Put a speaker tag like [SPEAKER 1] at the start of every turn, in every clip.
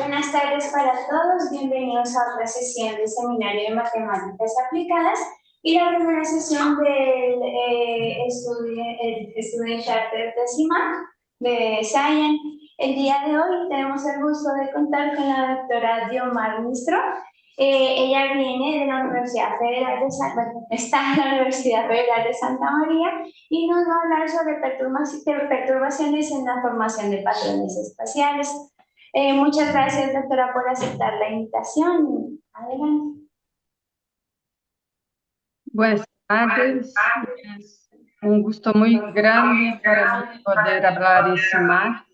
[SPEAKER 1] Buenas tardes para todos, bienvenidos a otra sesión del Seminario de Matemáticas Aplicadas y la primera sesión del Student Charter Decimal de Science. El día de hoy tenemos el gusto de contar con la doctora Diomar Mistro. Ella viene de la Universidad Federal de está en la Universidad Federal de Santa María y nos va a hablar sobre perturbaciones en la formación de patrones espaciales. Muchas gracias, doctora, por aceptar la invitación. Adelante.
[SPEAKER 2] Buenas tardes. Es un gusto muy grande para mí poder hablar en CIMAC.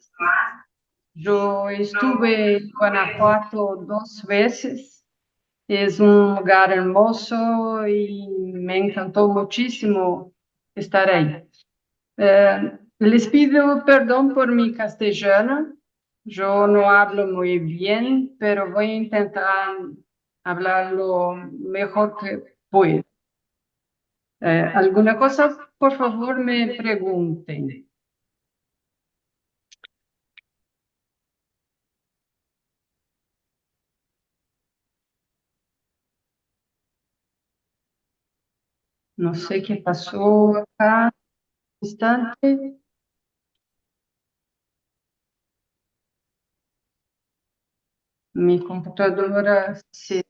[SPEAKER 2] Yo estuve en Guanajuato 2 veces. Es un lugar hermoso y me encantó muchísimo estar ahí. Les pido perdón por mi castellano. Yo no hablo muy bien, pero voy a intentar hablar lo mejor que puedo. ¿Alguna cosa, por favor, me pregunten? No sé qué pasó acá. Un instante. Mi computadora se...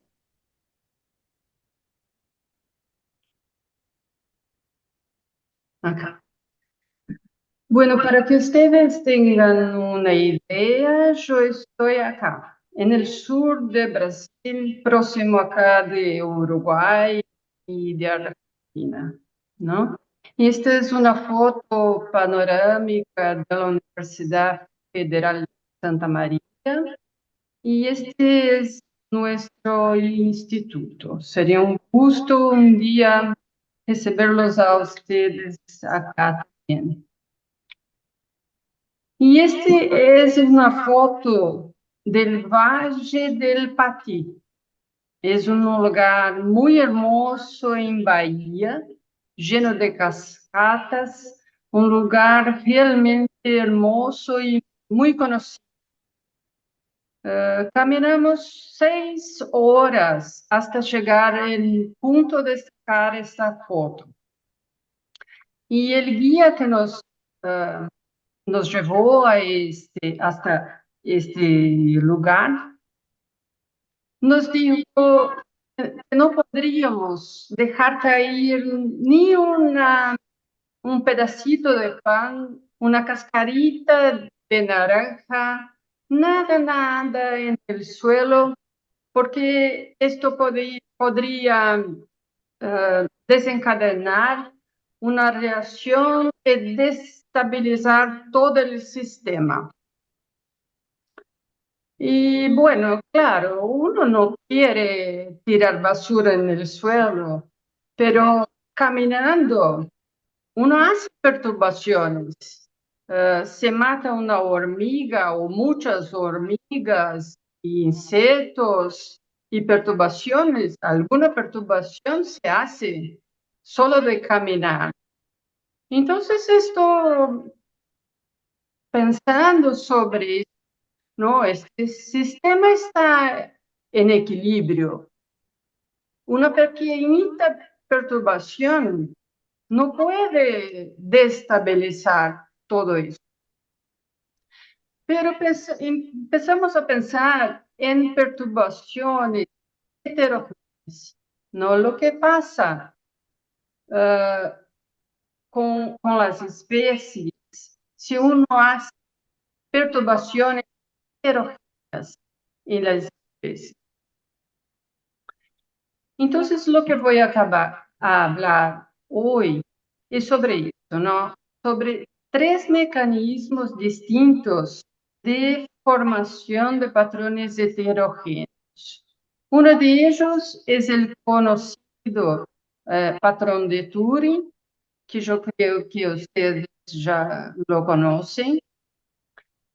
[SPEAKER 2] Acá. Bueno, para que ustedes tengan una idea, yo estoy acá, en el sur de Brasil, próximo acá de Uruguay y de Argentina, ¿no? Y esta es una foto panorámica de la Universidad Federal de Santa María y este es nuestro instituto. Sería un gusto un día recibirlos a ustedes acá también. Y este es una foto del Valle del Pati. Es un lugar muy hermoso en Bahía, lleno de cascadas, un lugar realmente hermoso y muy conocido. Caminamos 6 horas hasta llegar al punto de sacar esta foto. Y el guía que nos llevó hasta este lugar, nos dijo que no podríamos dejar caer ni un pedacito de pan, una cascarita de naranja, nada en el suelo, porque esto podría desencadenar una reacción y desestabilizar todo el sistema. Y bueno, claro, uno no quiere tirar basura en el suelo, pero caminando uno hace perturbaciones. Se mata una hormiga o muchas hormigas, insectos y perturbaciones. Alguna perturbación se hace solo de caminar. Entonces, pensando sobre esto, ¿no? Este sistema está en equilibrio. Una pequeñita perturbación no puede destabilizar todo eso. Pero empezamos a pensar en perturbaciones heterogéneas, ¿no? Lo que pasa con las especies si uno hace perturbaciones heterogéneas en las especies. Entonces, lo que voy a hablar hoy es sobre esto, ¿no? Sobre 3 mecanismos distintos de formación de patrones heterogéneos. Uno de ellos es el conocido patrón de Turing, que yo creo que ustedes ya lo conocen.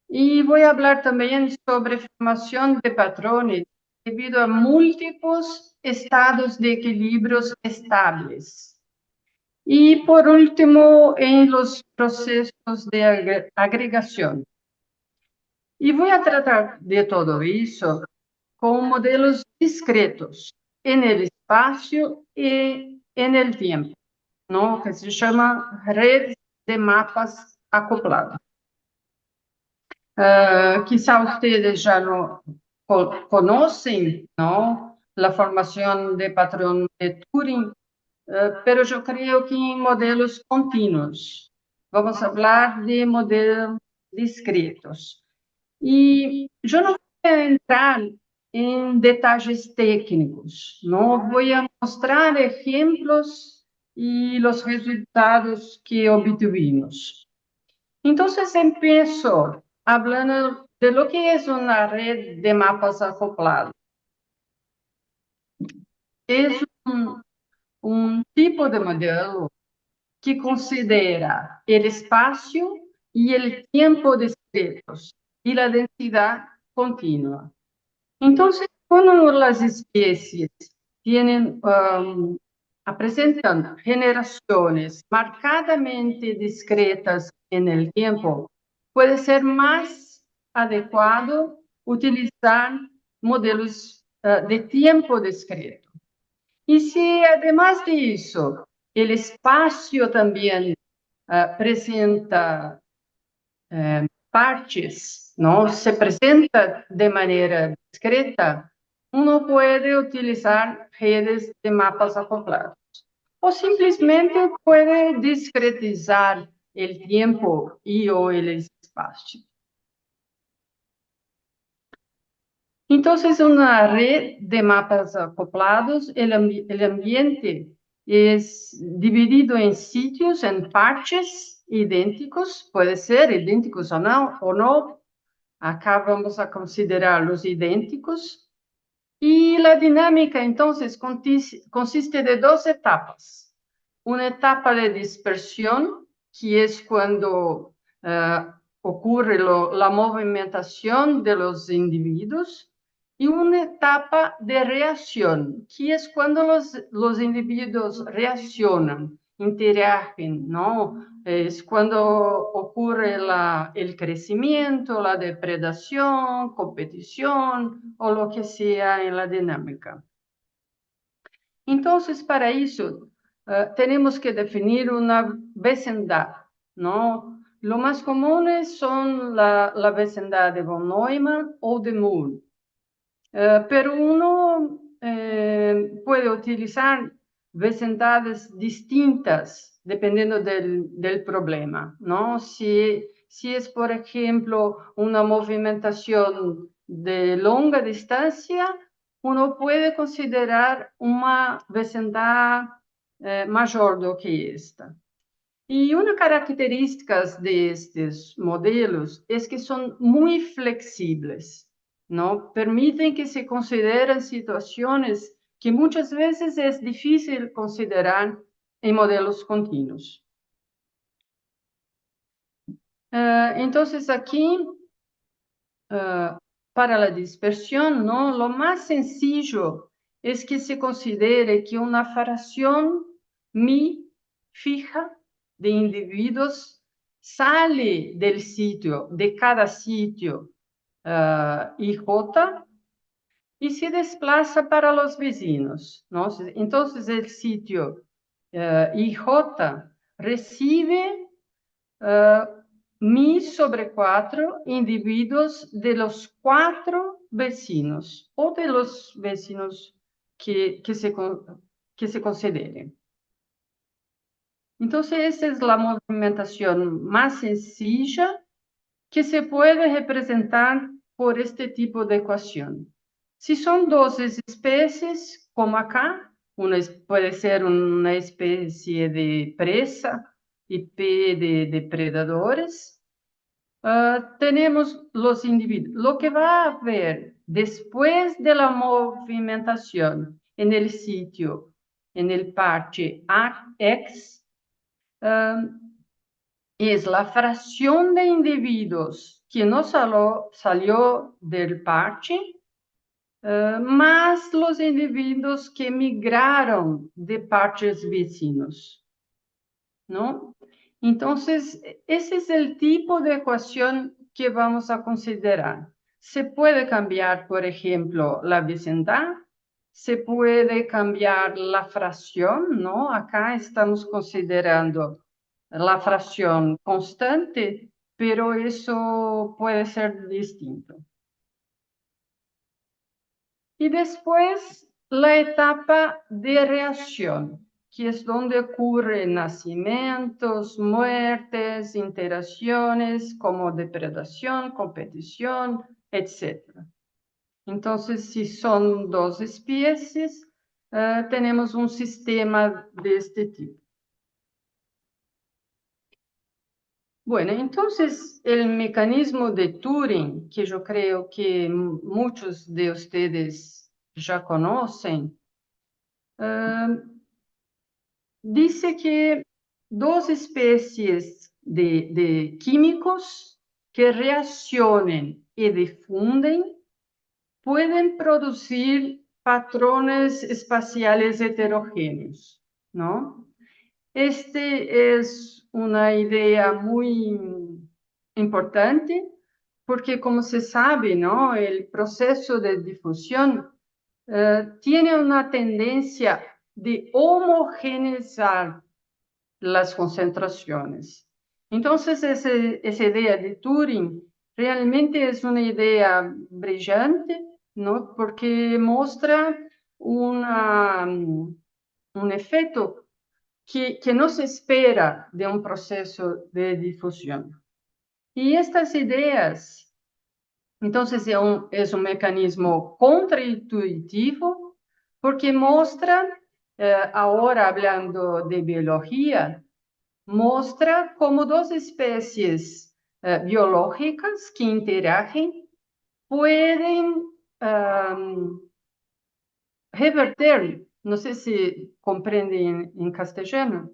[SPEAKER 2] Y voy a hablar también sobre formación de patrones debido a múltiples estados de equilibrios estables. Y por último, en los procesos de agregación. Y voy a tratar de todo eso con modelos discretos en el espacio y en el tiempo, ¿no? Que se llama red de mapas acoplados. Quizá ustedes ya lo conocen, ¿no? La formación de patrón de Turing, pero yo creo que en modelos continuos. Vamos a hablar de modelos discretos. Y yo no voy a entrar en detalles técnicos, no voy a mostrar ejemplos y los resultados que obtuvimos. Entonces empiezo hablando de lo que es una red de mapas acoplados. Es un tipo de modelo que considera el espacio y el tiempo discretos y la densidad continua. Entonces, cuando las especies tienen, presentan generaciones marcadamente discretas en el tiempo, puede ser más adecuado utilizar modelos de tiempo discreto. Y si además de eso, el espacio también presenta parches, ¿no? Se presenta de manera discreta, uno puede utilizar redes de mapas acoplados o simplemente puede discretizar el tiempo y o el espacio. Entonces, una red de mapas acoplados, el ambiente es dividido en sitios, en parches idénticos, puede ser idénticos o no. Acá vamos a considerar los idénticos. Y la dinámica, entonces, consiste de dos etapas. Una etapa de dispersión, que es cuando ocurre la movimentación de los individuos, y una etapa de reacción, que es cuando los individuos reaccionan, interagen, ¿no? Es cuando ocurre el crecimiento, la depredación, competición o lo que sea en la dinámica. Entonces, para eso, tenemos que definir una vecindad, ¿no? Lo más comunes son la vecindad de von Neumann o de Moore. Pero uno puede utilizar vecindades distintas dependiendo del problema, ¿no? Si es, por ejemplo, una movimentación de longa distancia, uno puede considerar una vecindad mayor do que esta. Y una característica de estos modelos es que son muy flexibles, ¿no? Permiten que se consideren situaciones que muchas veces es difícil considerar en modelos continuos. Entonces aquí, para la dispersión, ¿no? Lo más sencillo es que se considere que una fracción mi fija de individuos sale del sitio, de cada sitio IJ, y se desplaza para los vecinos, ¿no? Entonces el sitio IJ recibe mi sobre 4 individuos de los 4 vecinos o de los vecinos que se consideren. Entonces, esa es la movimentación más sencilla que se puede representar por este tipo de ecuación. Si son dos especies, como acá, puede ser una especie de presa y P de depredadores, tenemos los individuos. Lo que va a haber después de la movimentación en el sitio, en el parche AX, es la fracción de individuos que no salió del parche, más los individuos que migraron de parches vecinos, ¿no? Entonces, ese es el tipo de ecuación que vamos a considerar. Se puede cambiar, por ejemplo, la vecindad, se puede cambiar la fracción, ¿no? Acá estamos considerando la fracción constante, pero eso puede ser distinto. Y después la etapa de reacción, que es donde ocurren nacimientos, muertes, interacciones como depredación, competición, etc. Entonces, si son dos especies, tenemos un sistema de este tipo. Bueno, entonces el mecanismo de Turing, que yo creo que muchos de ustedes ya conocen, dice que dos especies de químicos que reaccionen y difunden pueden producir patrones espaciales heterogéneos, ¿no? Este es una idea muy importante porque, como se sabe, ¿no? El proceso de difusión tiene una tendencia de homogeneizar las concentraciones. Entonces, esa idea de Turing realmente es una idea brillante, ¿no? Porque muestra un efecto que no se espera de un proceso de difusión. Y estas ideas, entonces, es un mecanismo contraintuitivo porque muestra, ahora hablando de biología, muestra cómo dos especies biológicas que interaguen pueden reverter, no sé si comprenden en castellano,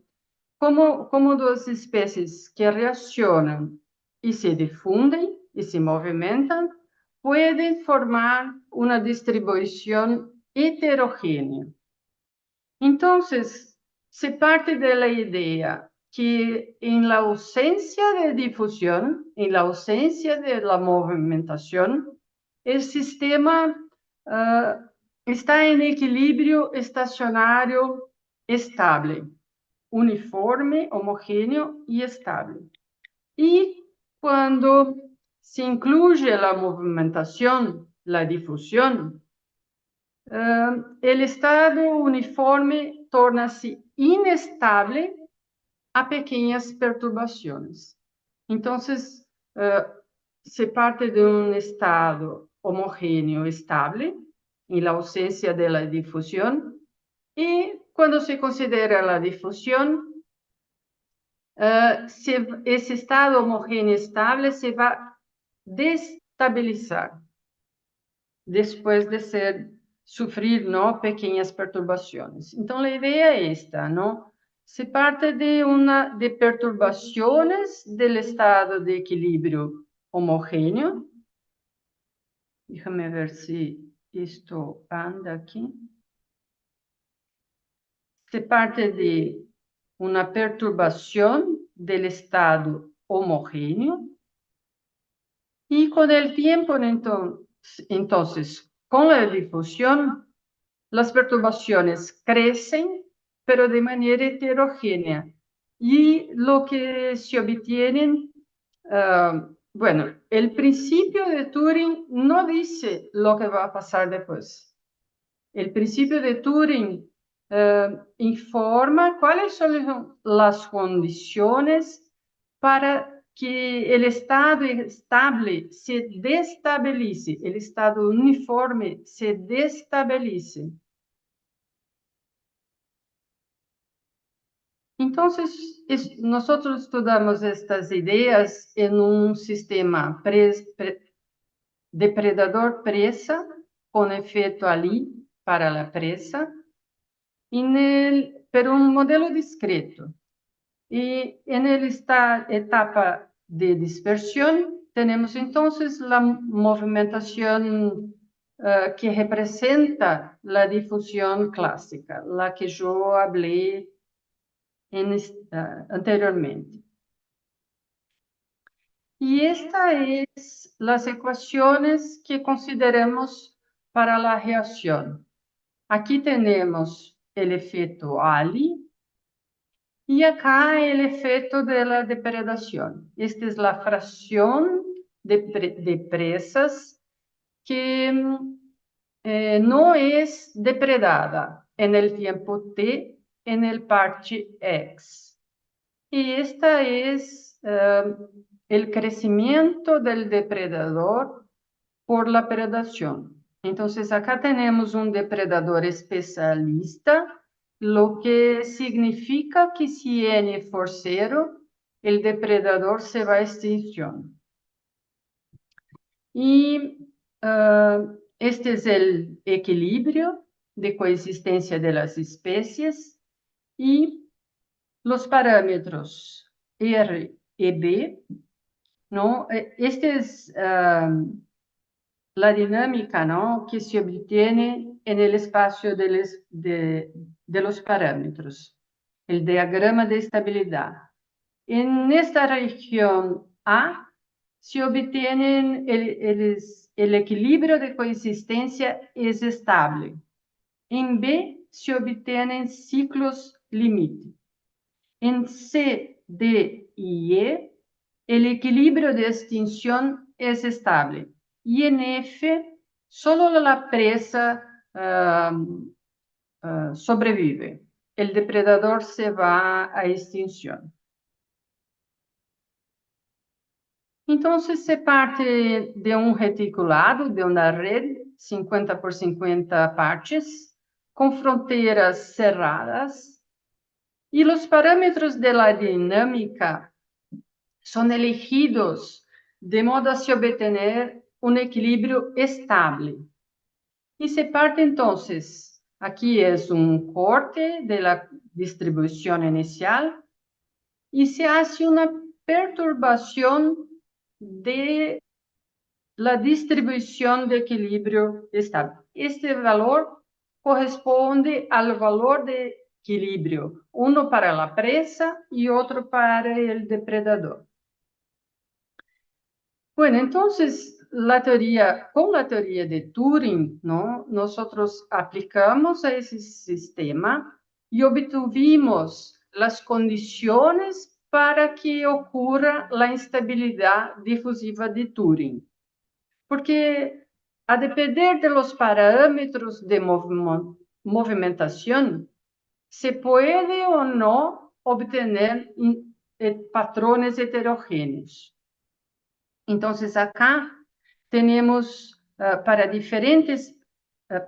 [SPEAKER 2] como dos especies que reaccionan y se difunden y se movimentan, pueden formar una distribución heterogénea. Entonces, se parte de la idea que en la ausencia de difusión, en la ausencia de la movimentación, el sistema está en equilibrio estacionario estable, uniforme, homogéneo y estable. Y cuando se incluye la movimentación, la difusión, el estado uniforme torna-se inestable a pequeñas perturbaciones. Entonces, se parte de un estado homogéneo estable, en la ausencia de la difusión, y cuando se considera la difusión, ese estado homogéneo estable se va a destabilizar después de sufrir, ¿no? Pequeñas perturbaciones. Entonces, la idea es esta, ¿no? Se parte de perturbaciones del estado de equilibrio homogéneo. Déjame ver si esto anda aquí. Se parte de una perturbación del estado homogéneo y con el tiempo, entonces, con la difusión, las perturbaciones crecen, pero de manera heterogénea. Y lo que se obtiene, bueno, el principio de Turing no dice lo que va a pasar después. El principio de Turing informa cuáles son las condiciones para que el estado estable se destabilice, el estado uniforme se destabilice. Entonces, nosotros estudiamos estas ideas en un sistema depredador-presa, con efecto Ali para la presa, pero un modelo discreto. Y en esta etapa de dispersión tenemos entonces la movimentación que representa la difusión clásica, la que yo hablé anteriormente. Y esta es las ecuaciones que consideramos para la reacción. Aquí tenemos el efecto Ali y acá el efecto de la depredación. Esta es la fracción de presas que no es depredada en el tiempo T en el parche X. Y esta es el crecimiento del depredador por la predación. Entonces, acá tenemos un depredador especialista, lo que significa que si n for 0, el depredador se va a extinción. Y este es el equilibrio de coexistencia de las especies y los parámetros R y B, ¿no? Este es la dinámica, ¿no?, que se obtiene en el espacio de los parámetros, el diagrama de estabilidad. En esta región A se obtiene el equilibrio de coexistencia es estable. En B se obtienen ciclos límite. En C, D y E, el equilibrio de extinción es estable. Y en F, solo la presa sobrevive. El depredador se va a extinción. Entonces, se parte de un reticulado, de una red, 50 por 50 parches, con fronteras cerradas, y los parámetros de la dinámica son elegidos de modo a se obtener un equilibrio estable. Y se parte entonces, aquí es un corte de la distribución inicial, y se hace una perturbación de la distribución de equilibrio estable. Este valor corresponde al valor de equilibrio, uno para la presa y otro para el depredador. Bueno, entonces, con la teoría de Turing, ¿no?, nosotros aplicamos a ese sistema y obtuvimos las condiciones para que ocurra la instabilidad difusiva de Turing. Porque a depender de los parámetros de movimentación, se puede o no obtener patrones heterogéneos. Entonces, acá tenemos para diferentes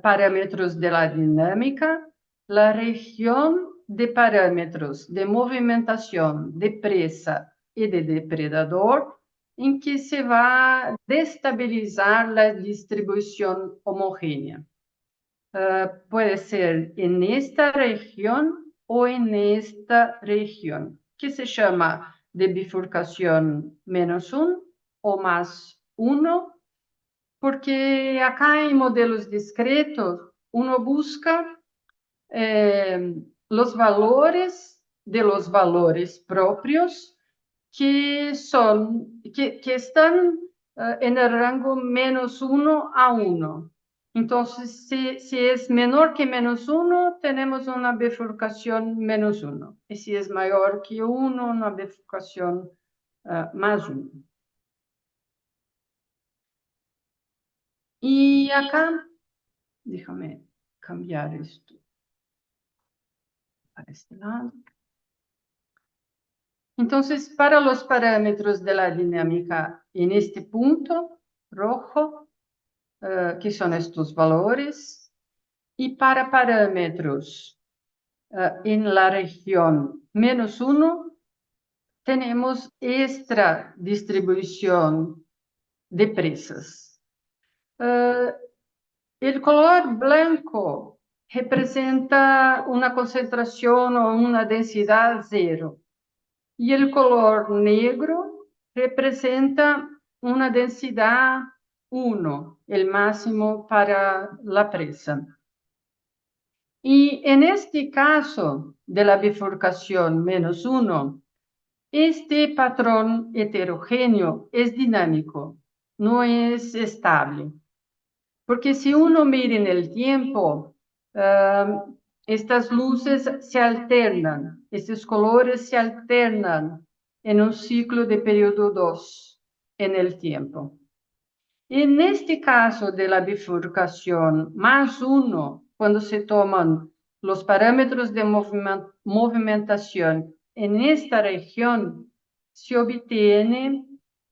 [SPEAKER 2] parámetros de la dinámica, la región de parámetros de movimentación, de presa y de depredador, en que se va a destabilizar la distribución homogénea. Puede ser en esta región o en esta región, que se llama de bifurcación -1 o +1, porque acá en modelos discretos uno busca los valores de los valores propios que están en el rango -1 a 1. Entonces, si es menor que -1, tenemos una bifurcación -1. Y si es mayor que 1, una bifurcación +1. Y acá, déjame cambiar esto para este lado. Entonces, para los parámetros de la dinámica en este punto rojo, que son estos valores, y para parámetros en la región -1, tenemos esta distribución de presas. El color blanco representa una concentración o una densidad 0. Y el color negro representa una densidad 1, el máximo para la presa. Y en este caso de la bifurcación -1, este patrón heterogéneo es dinámico, no es estable. Porque si uno mira en el tiempo, estas luces se alternan, estos colores se alternan en un ciclo de periodo 2 en el tiempo. En este caso de la bifurcación más 1, cuando se toman los parámetros de movimentación en esta región, se obtiene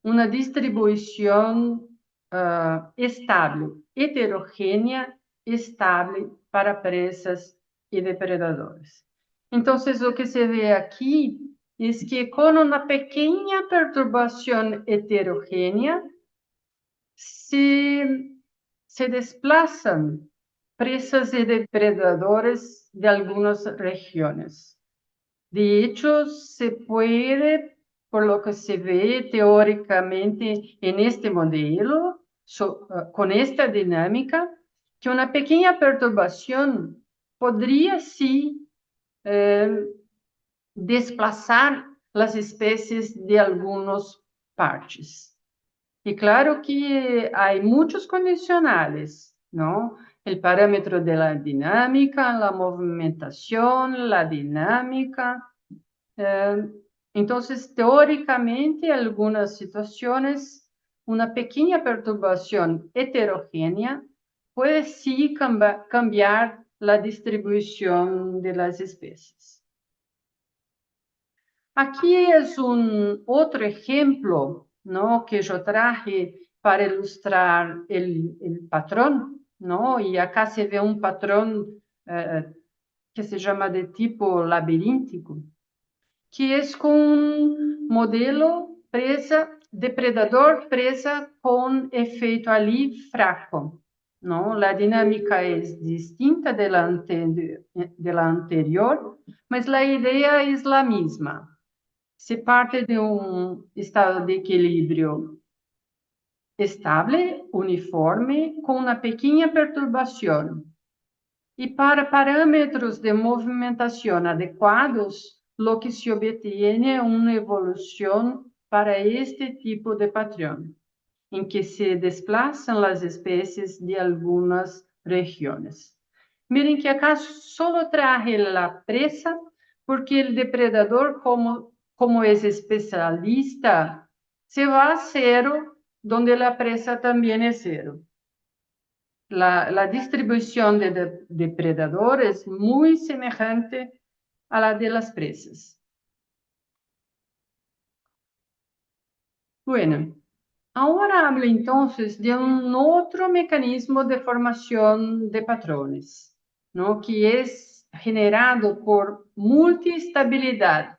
[SPEAKER 2] una distribución estable, heterogénea, estable para presas y depredadores. Entonces, lo que se ve aquí es que con una pequeña perturbación heterogénea, se desplazan presas y depredadores de algunas regiones. De hecho, se puede, por lo que se ve teóricamente en este modelo, con esta dinámica, que una pequeña perturbación podría sí desplazar las especies de algunos parches. Y claro que hay muchos condicionales, ¿no? El parámetro de la dinámica, la movimentación, la dinámica. Entonces, teóricamente, en algunas situaciones, una pequeña perturbación heterogénea puede sí cambiar la distribución de las especies. Aquí es un otro ejemplo, ¿no?, que yo traje para ilustrar el patrón, ¿no? Y acá se ve un patrón que se llama de tipo labiríntico, que es con un modelo presa, depredador-presa con efecto ali fraco, ¿no? La dinámica es distinta de la anterior, mas la idea es la misma. Se parte de un estado de equilibrio estable, uniforme, con una pequeña perturbación. Y para parámetros de movimentación adecuados, lo que se obtiene es una evolución para este tipo de patrón, en que se desplazan las especies de algunas regiones. Miren que acá solo traje la presa, porque el depredador, como es especialista, se va a cero, donde la presa también es cero. La distribución de depredadores es muy semejante a la de las presas. Bueno, ahora hablo entonces de un otro mecanismo de formación de patrones, ¿no?, que es generado por multiestabilidad.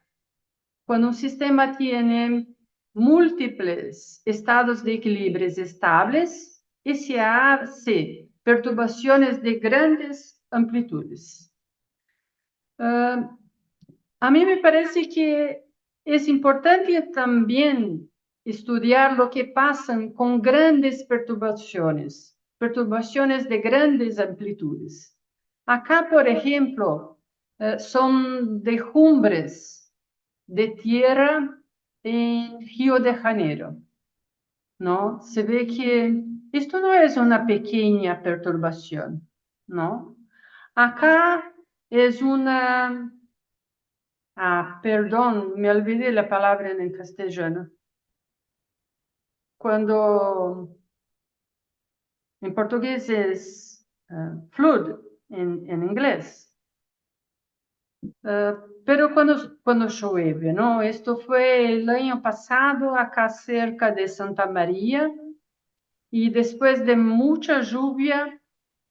[SPEAKER 2] Cuando un sistema tiene múltiples estados de equilibrio estables y se hace perturbaciones de grandes amplitudes. A mí me parece que es importante también estudiar lo que pasa con grandes perturbaciones, perturbaciones de grandes amplitudes. Acá, por ejemplo, son derrumbes de tierra en Río de Janeiro, ¿no? Se ve que esto no es una pequeña perturbación, ¿no? Acá es una... perdón, me olvidé la palabra en castellano. Cuando en portugués es flood en inglés. Pero cuando llueve, ¿no? Esto fue el año pasado acá cerca de Santa María, y después de mucha lluvia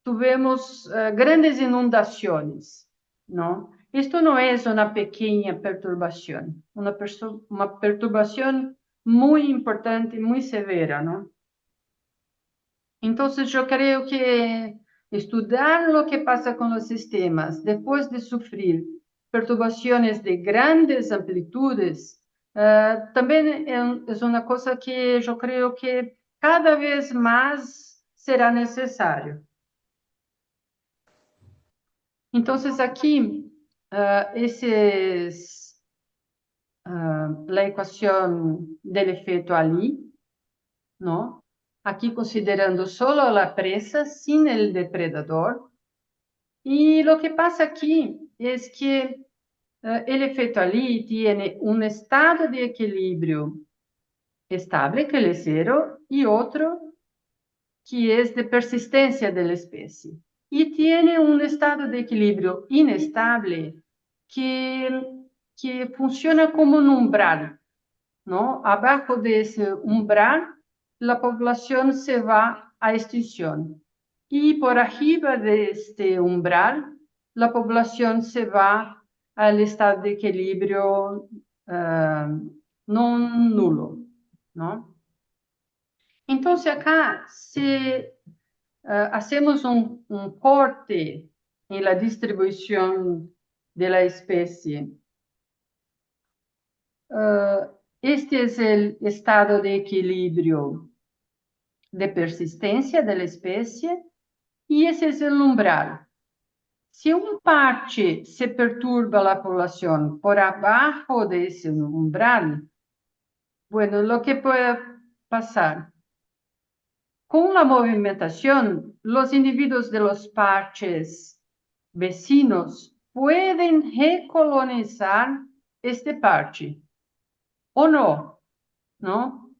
[SPEAKER 2] tuvimos grandes inundaciones, ¿no? Esto no es una pequeña perturbación, una perturbación muy importante, muy severa, ¿no? Entonces yo creo que estudiar lo que pasa con los sistemas después de sufrir perturbaciones de grandes amplitudes también es una cosa que yo creo que cada vez más será necesario. Entonces aquí, esses la ecuación del efecto Ali, ¿no? Aquí considerando solo la presa sin el depredador. Y lo que pasa aquí es que el efecto Ali tiene un estado de equilibrio estable, que es cero, y otro que es de persistencia de la especie. Y tiene un estado de equilibrio inestable que funciona como un umbral, ¿no? Abajo de ese umbral, la población se va a extinción. Y por arriba de este umbral, la población se va al estado de equilibrio no nulo, ¿no? Entonces acá, si hacemos un corte en la distribución de la especie, este es el estado de equilibrio de persistencia de la especie y ese es el umbral. Si un parche se perturba la población por abajo de ese umbral, bueno, lo que puede pasar con la movimentación, los individuos de los parches vecinos pueden recolonizar este parche o no, ¿no?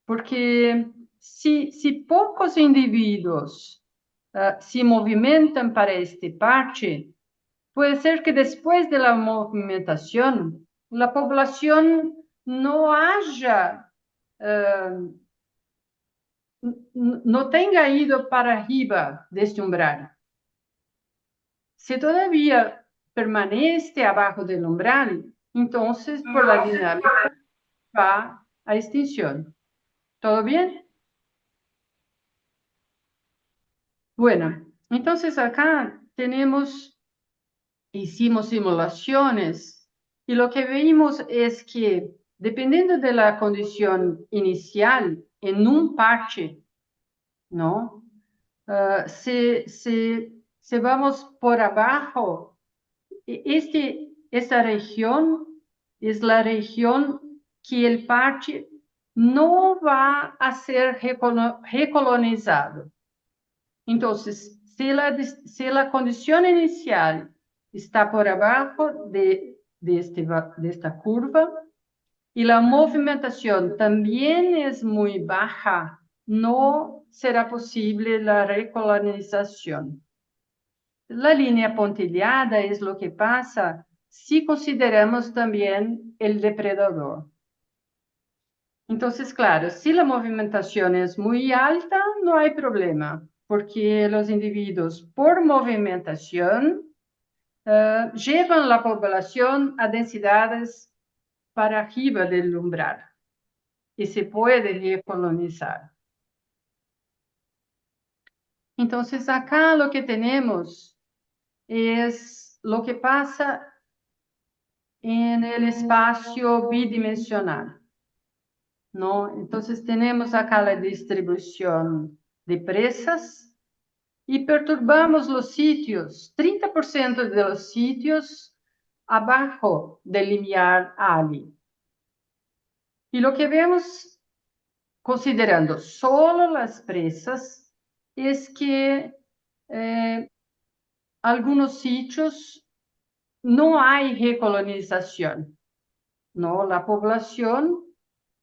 [SPEAKER 2] Porque si pocos individuos se movimentan para este parche, puede ser que después de la movimentación, la población no haya, no tenga ido para arriba de este umbral. Si todavía permanece abajo del umbral, entonces por la dinámica va a extinción. ¿Todo bien? Bueno, entonces acá hicimos simulaciones y lo que vimos es que dependiendo de la condición inicial en un parche, ¿no? Si vamos por abajo, esta región es la región que el parche no va a ser recolonizado. Entonces, si la condición inicial está por abajo de esta curva y la movimentación también es muy baja, no será posible la recolonización. La línea pontillada es lo que pasa si consideramos también el depredador. Entonces, claro, si la movimentación es muy alta, no hay problema, porque los individuos por movimentación llevan la población a densidades para arriba del umbral y se puede recolonizar. Entonces, acá lo que tenemos es lo que pasa en el espacio bidimensional, ¿no? Entonces, tenemos acá la distribución de presas y perturbamos los sitios, 30% de los sitios abajo del limiar Ali. Y lo que vemos, considerando solo las presas, es que algunos sitios no hay recolonización, ¿no? La población,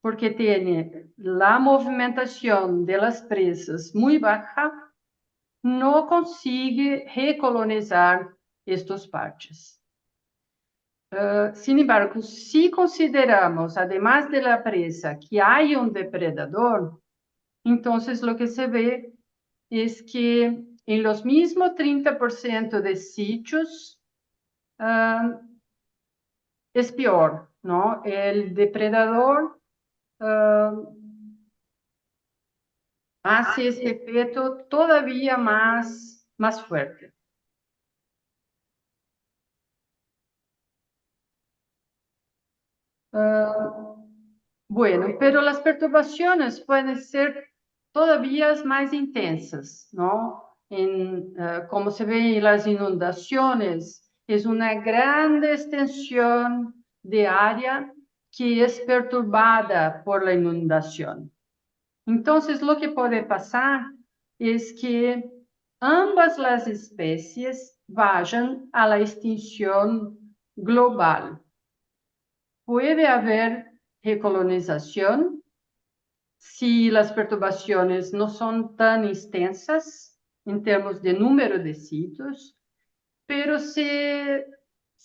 [SPEAKER 2] porque tiene la movimentación de las presas muy baja, no consigue recolonizar estos parches. Sin embargo, si consideramos, además de la presa, que hay un depredador, entonces lo que se ve es que en los mismos 30% de sitios es peor, ¿no? El depredador hace este efecto todavía más fuerte. Bueno, pero las perturbaciones pueden ser todavía más intensas, ¿no? Como se ve en las inundaciones, es una gran extensión de área que es perturbada por la inundación. Entonces, lo que puede pasar es que ambas las especies vayan a la extinción global. Puede haber recolonización si las perturbaciones no son tan extensas en términos de número de sitios, pero si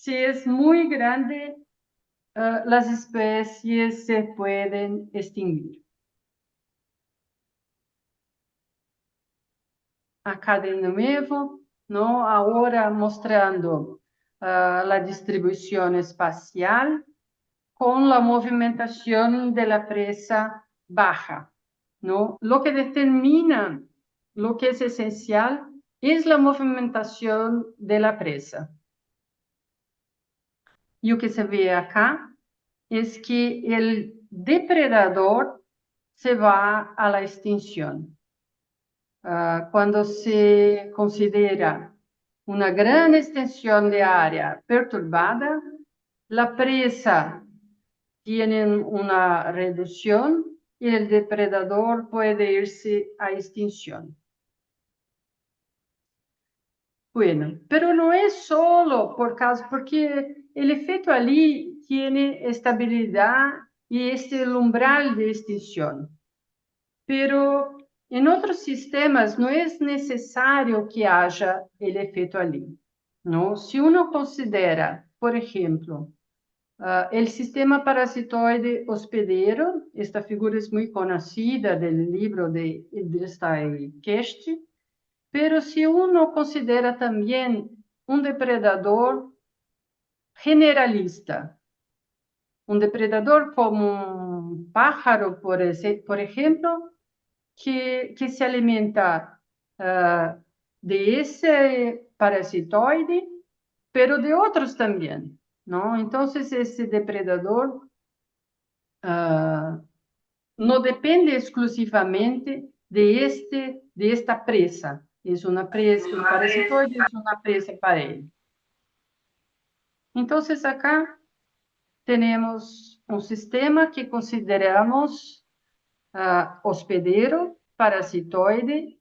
[SPEAKER 2] es muy grande, las especies se pueden extinguir. Acá de nuevo, ¿no? Ahora mostrando la distribución espacial con la movimentación de la presa baja, ¿no? Lo que determina lo que es esencial es la movimentación de la presa. Y lo que se ve acá es que el depredador se va a la extinción. Cuando se considera una gran extensión de área perturbada, la presa tiene una reducción y el depredador puede irse a extinción. Bueno, pero no es solo porque el efecto allí tiene estabilidad y el umbral de extinción. Pero en otros sistemas no es necesario que haya el efecto allí, ¿no? Si uno considera, por ejemplo, el sistema parasitoide hospedero, esta figura es muy conocida del libro de Edelstein Kest, pero si uno considera también un depredador generalista, un depredador como un pájaro, por ejemplo, que se alimenta de ese parasitoide, pero de otros también, ¿no? Entonces, ese depredador no depende exclusivamente de esta presa. Es una presa, el parasitoide es una presa para él. Entonces, acá tenemos un sistema que consideramos hospedero, parasitoide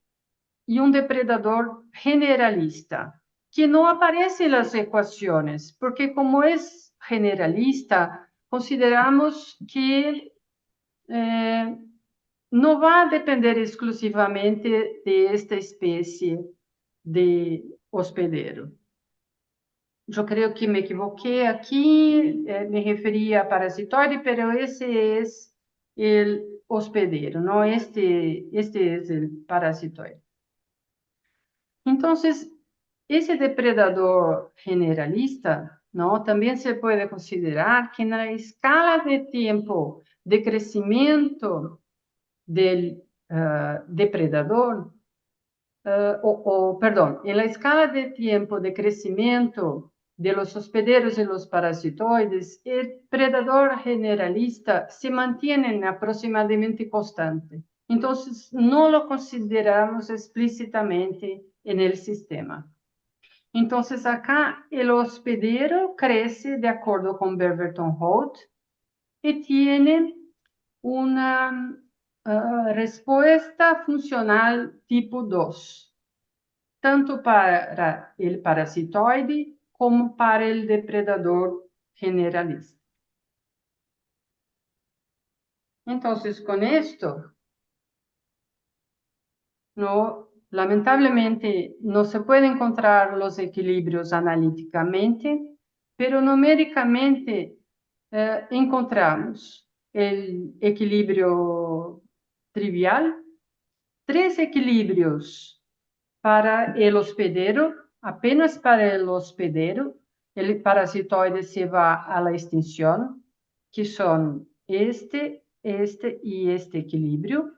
[SPEAKER 2] y un depredador generalista, que no aparece en las ecuaciones, porque como es generalista, consideramos que no va a depender exclusivamente de esta especie de hospedero. Yo creo que me equivoqué aquí, me refería a parasitoide, pero ese es el hospedero, ¿no? Este es el parasitoide. Entonces, ese depredador generalista, ¿no? También se puede considerar que en la escala de tiempo de crecimiento del depredador, perdón, en la escala de tiempo de crecimiento de los hospederos y los parasitoides, el predador generalista se mantiene aproximadamente constante. Entonces, no lo consideramos explícitamente en el sistema. Entonces, acá el hospedero crece de acuerdo con Beaverton-Holt y tiene una respuesta funcional tipo 2, tanto para el parasitoide como para el depredador generalista. Entonces, con esto, no, lamentablemente no se pueden encontrar los equilibrios analíticamente, pero numéricamente encontramos el equilibrio trivial, 3 equilibrios para el hospedero, apenas para el hospedero, el parasitoide se va a la extinción, que son este y este equilibrio,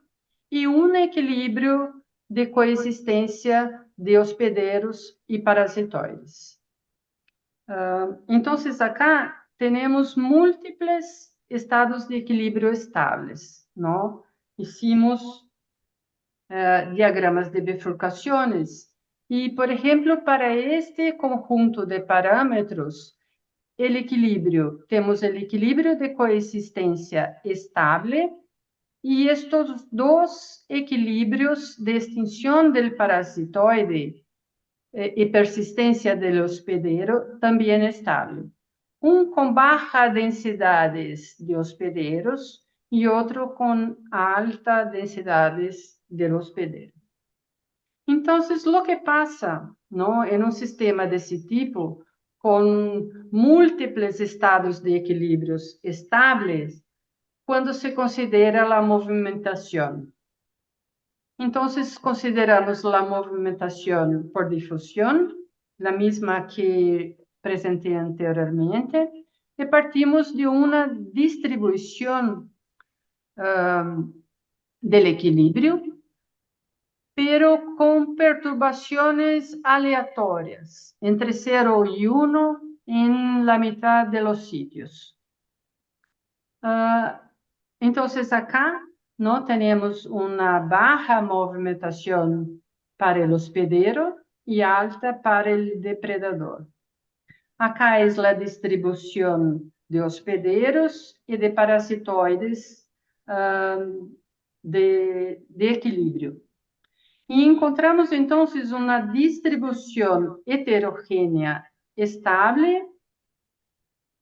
[SPEAKER 2] y un equilibrio de coexistencia de hospederos y parasitoides. Entonces, acá tenemos múltiples estados de equilibrio estables, ¿no? Hicimos diagramas de bifurcaciones y, por ejemplo, para este conjunto de parámetros, el equilibrio, tenemos el equilibrio de coexistencia estable y estos dos equilibrios de extinción del parasitoide y persistencia del hospedero también estable. Un con baja densidades de hospederos y otro con alta densidades del hospedero. Entonces, lo que pasa, ¿no?, en un sistema de ese tipo, con múltiples estados de equilibrios estables, cuando se considera la movimentación. Entonces, consideramos la movimentación por difusión, la misma que presenté anteriormente, y partimos de una distribución del equilibrio, pero con perturbaciones aleatorias, entre 0 y 1 en la mitad de los sitios. Entonces, acá no tenemos una baja movimentación para el hospedero y alta para el depredador. Acá es la distribución de hospederos y de parasitoides de equilibrio. Y encontramos entonces una distribución heterogénea estable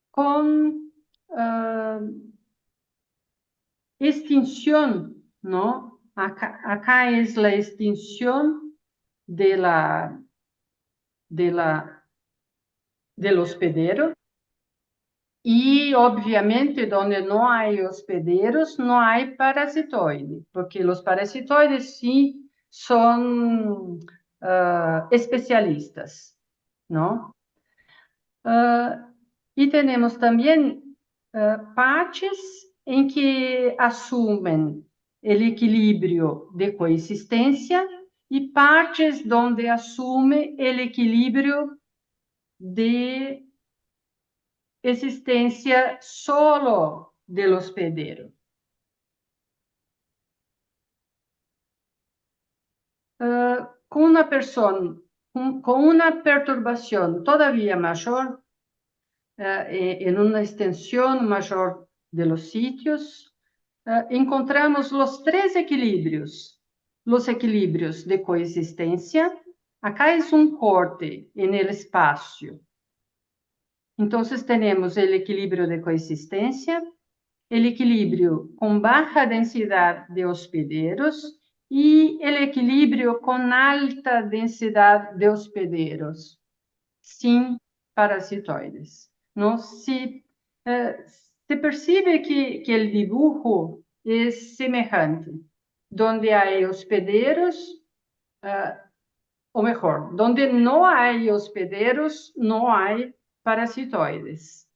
[SPEAKER 2] con extinción, ¿no? Acá es la extinción del hospedero y obviamente donde no hay hospederos no hay parasitoide, porque los parasitoides sí son especialistas, ¿no? Y tenemos también partes en que asumen el equilibrio de coexistencia y partes donde asume el equilibrio de existencia solo del hospedero. Con una persona, con una perturbación todavía mayor, en una extensión mayor de los sitios, encontramos los tres equilibrios. Los equilibrios de coexistencia. Acá es un corte en el espacio. Entonces tenemos el equilibrio de coexistencia, el equilibrio con baja densidad de hospederos y el equilibrio con alta densidad de hospederos, sin parasitoides, ¿no? Se percibe que el dibujo es semejante, donde hay hospederos, o mejor, donde no hay hospederos, no hay parasitoides.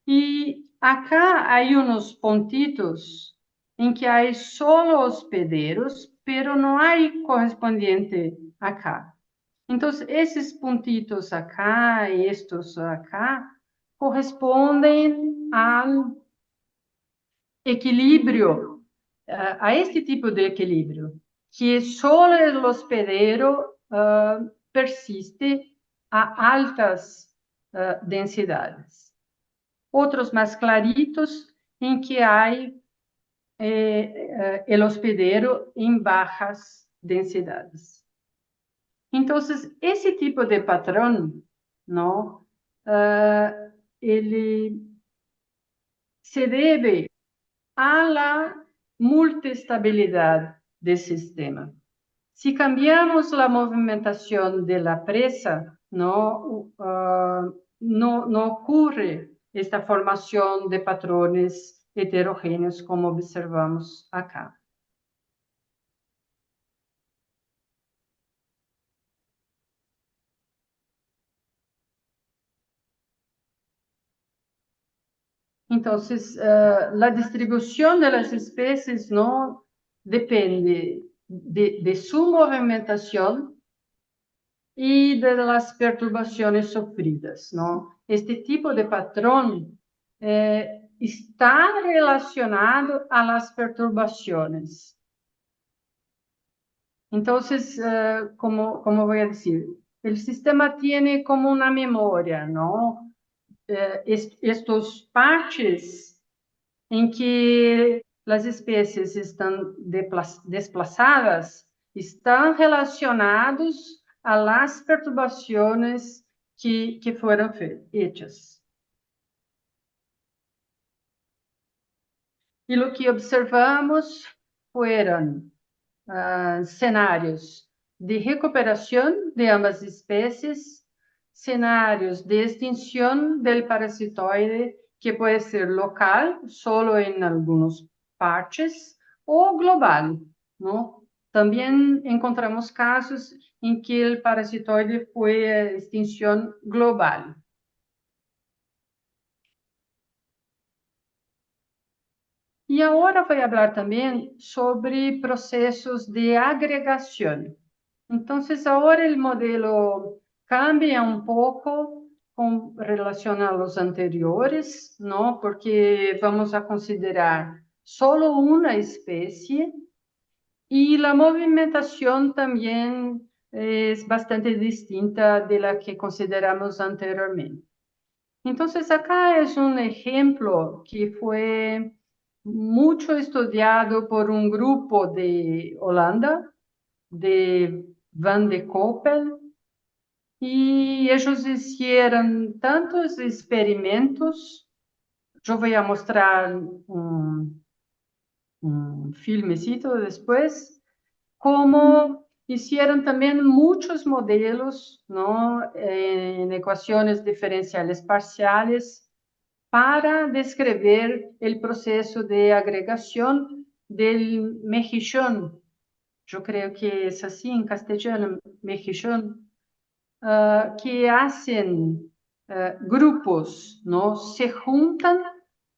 [SPEAKER 2] Y acá hay unos puntitos en que hay solo hospederos, pero no hay correspondiente acá. Entonces, esos puntitos acá y estos acá corresponden al equilibrio, a este tipo de equilibrio, que solo el hospedero persiste a altas densidades. Otros más claritos en que hay el hospedero en bajas densidades. Entonces, ese tipo de patrón, ¿no? Se debe a la multiestabilidad del sistema. Si cambiamos la movimentación de la presa, no ocurre esta formación de patrones heterogéneos como observamos acá. Entonces, la distribución de las especies no depende de su movimentación y de las perturbaciones sufridas, ¿no? Este tipo de patrón está relacionado a las perturbaciones. Entonces, como voy a decir, el sistema tiene como una memoria, ¿no? estos parches em que as espécies estão desplaçadas estão relacionados a las perturbações que foram hechas. E o que observamos foram cenários de recuperação de ambas espécies, cenários de extinção do parasitoide, que pode ser local, solo em algumas partes, ou global, não? Também encontramos casos em que o parasitoide foi a extinção global. E agora vou falar também sobre processos de agregação. Então, agora o modelo cambia um pouco com relação aos anteriores, não? Porque vamos a considerar solo uma espécie e a movimentação também é bastante distinta da que consideramos anteriormente. Então, acá é um exemplo que foi muito estudado por um grupo de Holanda, de Van de Koppel, e eles fizeram tantos experimentos. Eu vou mostrar filmecito depois, como fizeram também muitos modelos, não, em equações diferenciais parciais, para descrever o processo de agregação do mejillón. Eu creio que é assim em castelhano, mejillón, que hacen grupos, não, se juntam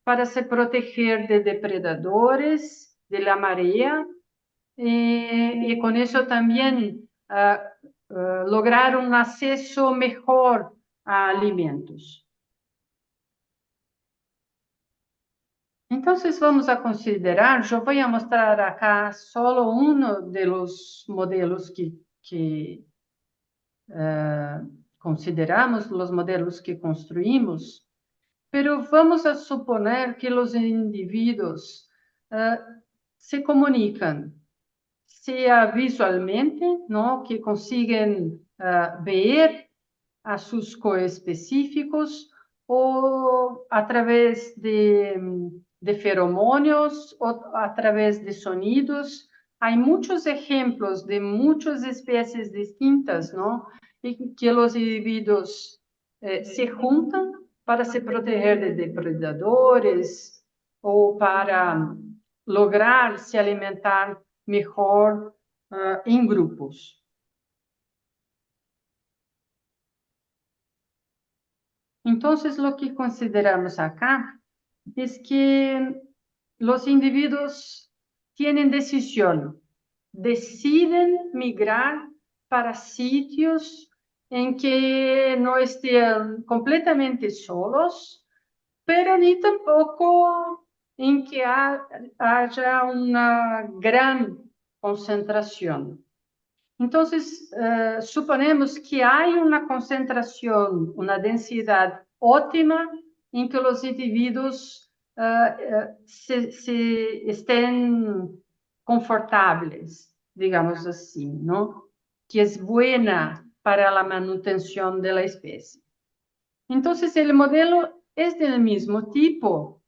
[SPEAKER 2] para se proteger de depredadores, de la marea, e com isso também lograr um acesso melhor a alimentos. Então, vamos a considerar, eu vou mostrar acá só um dos modelos que consideramos, os modelos que construímos, pero vamos a suponer que os indivíduos se comunicam, seja visualmente, não, que consigam ver a seus coespecíficos, ou através de feromônios, ou através de sonidos. Há muitos exemplos de muitas espécies distintas, não? Em que os indivíduos se juntam para se proteger de depredadores ou para lograr se alimentar melhor em grupos. Então, o que consideramos acá é que os indivíduos têm decisão, decidem migrar para sítios em que não estejam completamente solos, pero nem tampouco em que haja uma grande concentração. Então, suponemos que há uma concentração, uma densidade ótima em que os indivíduos se estén confortáveis, digamos assim, não? Que é buena para a manutenção da espécie. Então, o modelo é do mesmo tipo,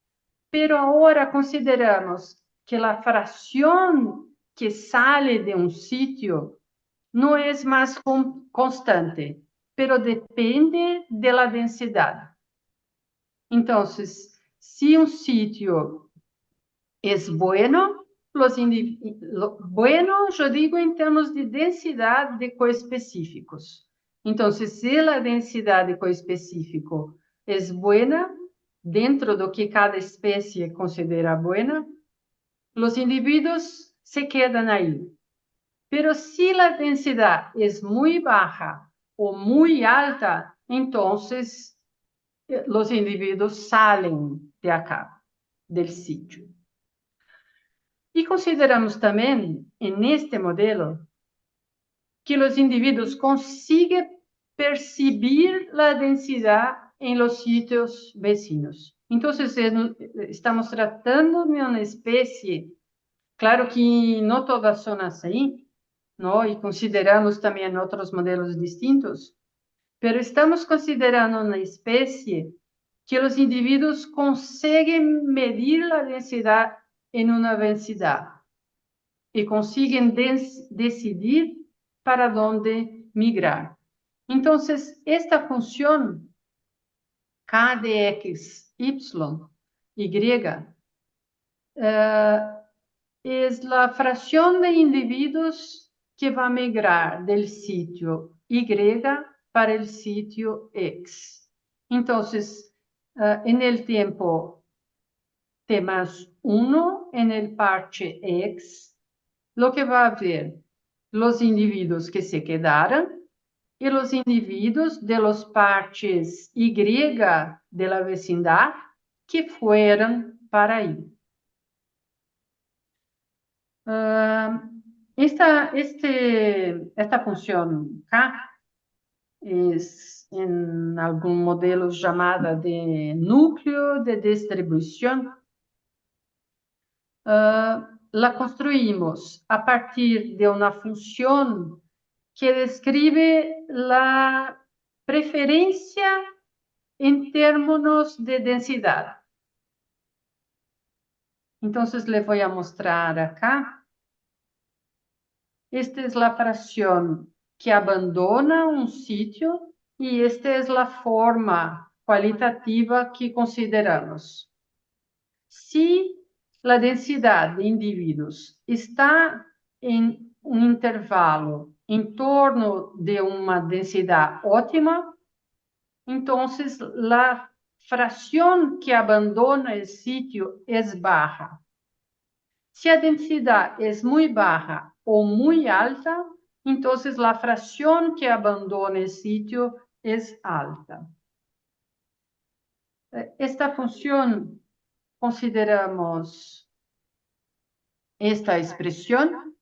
[SPEAKER 2] pero agora consideramos que a fração que sale de um sítio não é mais constante, pero depende da densidade. Então, se um sítio é bueno, bueno, eu digo em termos de densidade de coespecíficos. Então, se a densidade de coespecífico é buena, dentro do que cada espécie considera buena, os indivíduos se quedam aí. Pero si la densidad es muy baja o muy alta, entonces los individuos salen de acá, del sitio. Y consideramos también en este modelo que los individuos consiguen percibir la densidad en los sitios vecinos. Entonces, estamos tratando de una especie, claro que no todas son así, ¿no? Y consideramos también otros modelos distintos, pero estamos considerando una especie que los individuos consiguen medir la densidad en una densidad y consiguen decidir para dónde migrar. Entonces, esta función k de x, y, es la fracción de individuos que va a migrar del sitio Y para el sitio X. Entonces, en el tiempo t más 1, en el parche X, lo que va a haber los individuos que se quedaron y los individuos de los parches Y de la vecindad que fueron para ahí. Esta función K es en algún modelo llamada de núcleo de distribución. La construimos a partir de una función que describe la preferencia en términos de densidad. Entonces, le voy a mostrar acá. Esta es la fracción que abandona un sitio y esta es la forma cualitativa que consideramos. Si la densidad de individuos está en un intervalo en torno de una densidad óptima, entonces la fracción que abandona el sitio es baja. Si a densidad es muy baja o muy alta, entonces la fracción que abandona el sitio es alta. Esta función consideramos esta expresión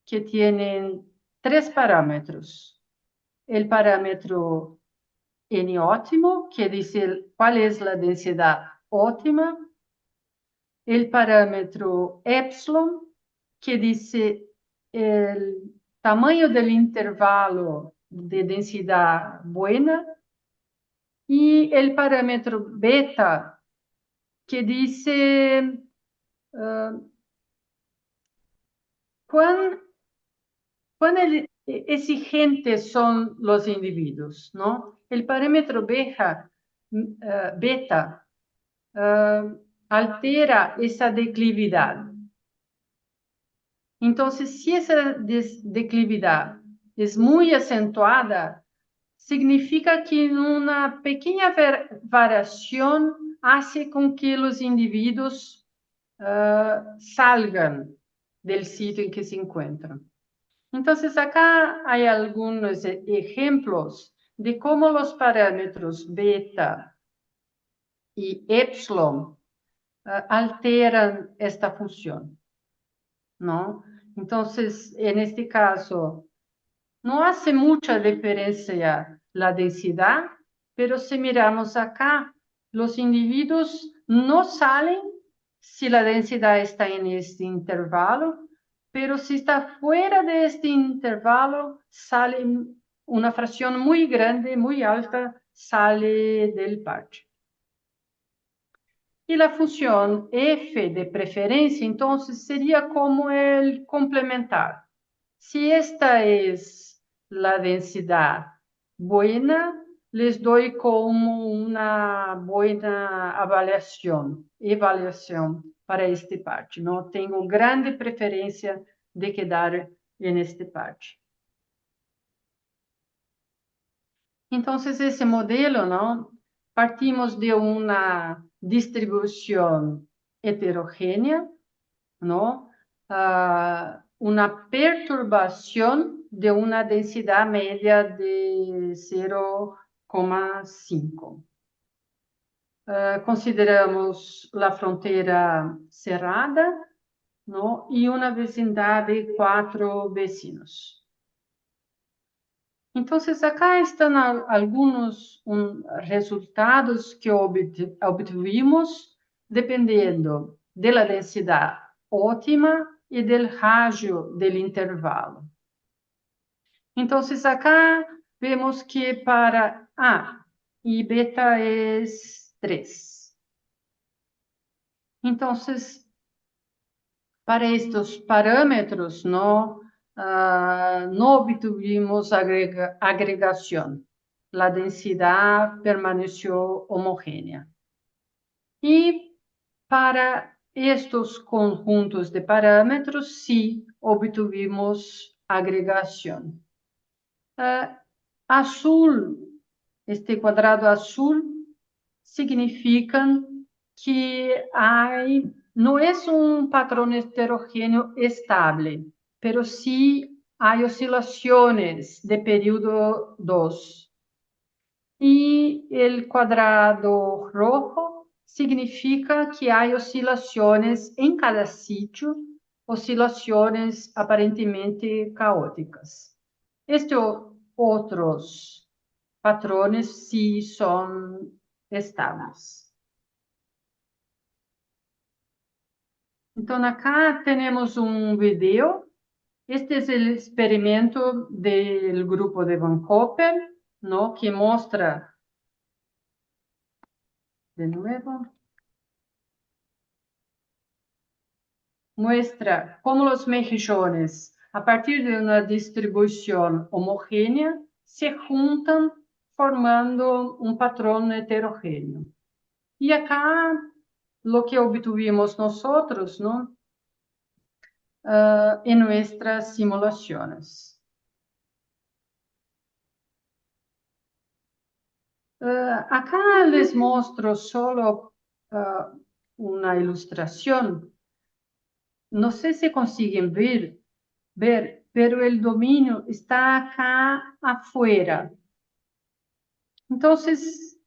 [SPEAKER 2] que tiene tres parámetros. El parámetro n óptimo, que dice cuál es la densidad óptima. El parámetro epsilon, que dice el tamaño del intervalo de densidad buena. Y el parámetro beta, que dice cuán exigentes son los individuos, ¿no? El parámetro beta altera esa declividad. Entonces, si esa declividad es muy acentuada, significa que una pequeña variación hace con que los individuos salgan del sitio en que se encuentran. Entonces, acá hay algunos ejemplos de cómo los parámetros beta y epsilon alteran esta función, ¿no? Entonces, en este caso, no hace mucha diferencia la densidad, pero si miramos acá, los individuos no salen si la densidad está en este intervalo, pero si está fuera de este intervalo, sale una fracción muy grande, muy alta, sale del parche. Y la función f de preferencia, entonces, sería como el complementar. Si esta es la densidad buena, les doy como una buena evaluación para este parche, ¿no? Tengo grande preferencia de quedar en este parche. Entonces, ese modelo, ¿no? Partimos de una distribución heterogénea, ¿no? Una perturbación de una densidad media de 0,5. Consideramos la frontera cerrada, ¿no? Y una vecindad de 4 vecinos. Entonces, acá están algunos resultados que obtuvimos dependiendo de la densidad óptima y del rayo del intervalo. Entonces, acá vemos que para A y beta es 3. Entonces, para estos parámetros, no obtuvimos agregación. La densidad permaneció homogénea. Y para estos conjuntos de parámetros, sí obtuvimos agregación. Azul, este cuadrado azul, significa que no es un patrón heterogéneo estable, pero sí hay oscilaciones de periodo 2. Y el cuadrado rojo significa que hay oscilaciones en cada sitio, oscilaciones aparentemente caóticas. Estos otros patrones sí son estables. Entonces, acá tenemos un video. Este es el experimento del grupo de Van Koppen, ¿no? Que muestra, de nuevo, muestra cómo los mejillones, a partir de una distribución homogénea, se juntan formando un patrón heterogéneo. Y acá lo que obtuvimos nosotros, ¿no? En nuestras simulaciones. Acá les muestro solo una ilustración. No sé si consiguen ver, pero el dominio está acá afuera. Entonces,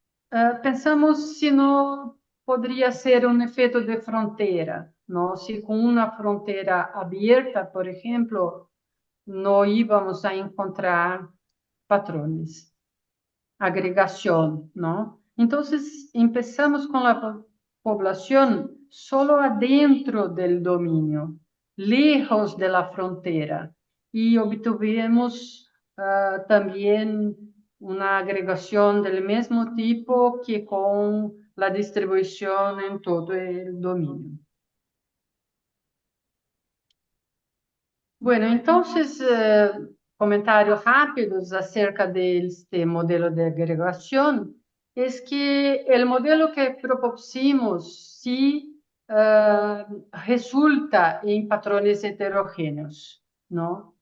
[SPEAKER 2] pensamos si no podría ser un efecto de frontera, ¿no? Si con una frontera abierta, por ejemplo, no íbamos a encontrar patrones, agregación, ¿no? Entonces, empezamos con la población solo adentro del dominio, lejos de la frontera, y obtuvimos también una agregación del mismo tipo que con la distribución en todo el dominio. Bueno, entonces, comentarios rápidos acerca de este modelo de agregación es que el modelo que propusimos sí resulta en patrones heterogéneos, ¿no?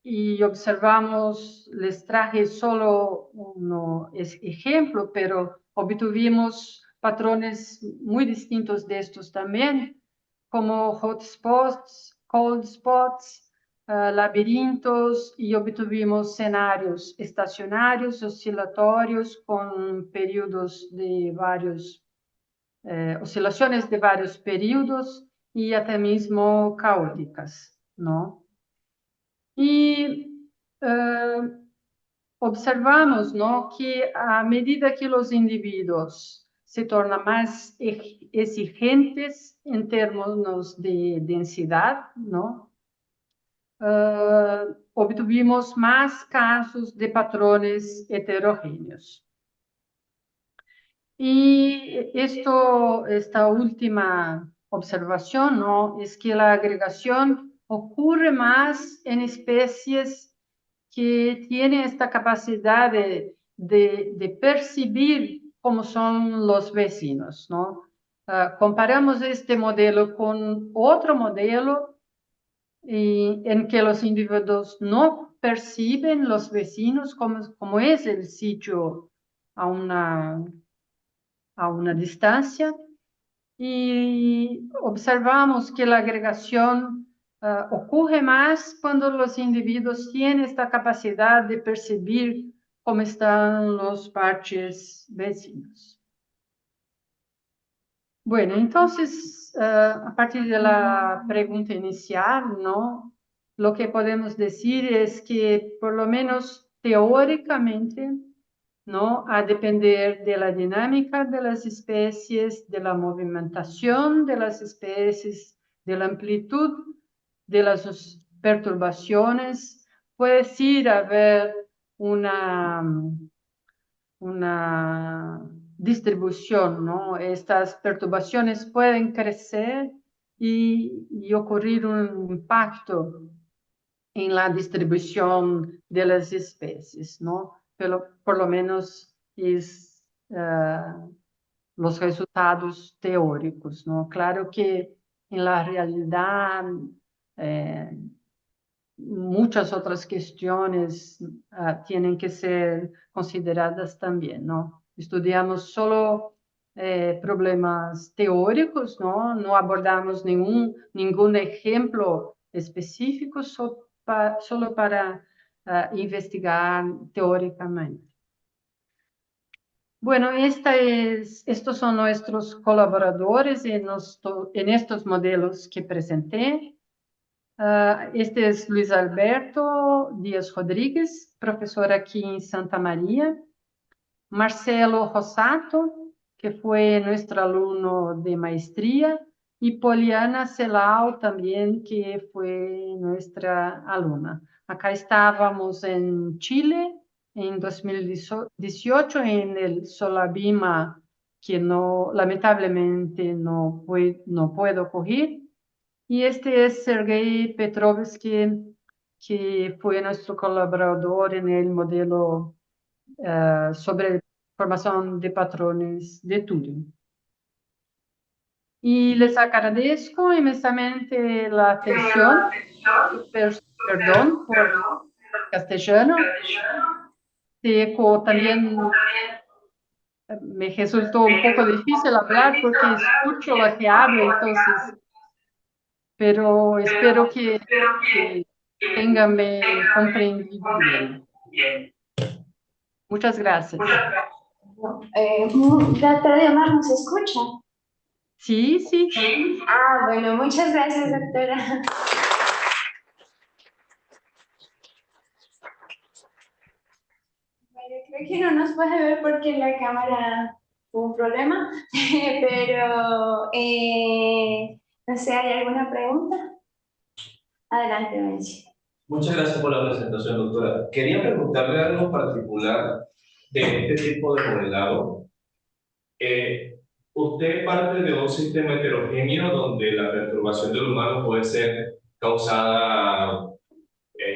[SPEAKER 2] Y observamos, les traje solo un ejemplo, pero obtuvimos patrones muy distintos de estos también, como hotspots, cold spots, laberintos, y obtuvimos escenarios estacionarios, oscilatorios, con periodos de varios, oscilaciones de varios periodos y hasta mismo caóticas, ¿no? Y observamos, ¿no?, que a medida que los individuos se tornan más exigentes en términos de densidad, ¿no? Obtuvimos más casos de patrones heterogéneos. Y esta última observación, ¿no?, es que la agregación ocurre más en especies que tienen esta capacidad de percibir cómo son los vecinos, ¿no? Comparamos este modelo con otro modelo en que los individuos no perciben los vecinos como es el sitio a una distancia, y observamos que la agregación ocurre más cuando los individuos tienen esta capacidad de percibir cómo están los parches vecinos. Bueno, entonces, a partir de la pregunta inicial, ¿no?, lo que podemos decir es que por lo menos teóricamente, ¿no? A depender de la dinámica de las especies, de la movimentación de las especies, de la amplitud de las perturbaciones, puede ir a haber una distribución, ¿no? Estas perturbaciones pueden crecer y ocurrir un impacto en la distribución de las especies, ¿no? Pero por lo menos es los resultados teóricos, ¿no? Claro que en la realidad eh, muchas otras cuestiones tienen que ser consideradas también, ¿no? Estudiamos solo problemas teóricos, ¿no? No abordamos ningún ejemplo específico, solo para investigar teóricamente. Bueno, estos son nuestros colaboradores en estos modelos que presenté. Este es Luis Alberto Díaz Rodríguez, profesor aquí en Santa María. Marcelo Rosato, que fue nuestro alumno de maestría. Y Poliana Celao también, que fue nuestra alumna. Acá estábamos en Chile en 2018 en el Solabima, que lamentablemente no puedo coger. Y este es Sergei Petrovsky, que fue nuestro colaborador en el modelo sobre formación de patrones de Turing. Y les agradezco inmensamente la atención. Perdón por castellano. También me resultó un poco difícil hablar porque escucho lo que hablo, entonces, pero espero que tenganme comprendido bien. Muchas gracias.
[SPEAKER 1] Doctora Diomar, ¿nos escucha?
[SPEAKER 2] Sí, sí.
[SPEAKER 1] Bueno, muchas gracias, doctora. Bueno, creo que no nos puede ver porque en la cámara hubo un problema, pero no sé, ¿hay alguna pregunta? Adelante, Benji.
[SPEAKER 3] Muchas gracias por la presentación, doctora. Quería preguntarle algo particular de este tipo de modelado. Usted parte de un sistema heterogéneo donde la perturbación del humano puede ser causada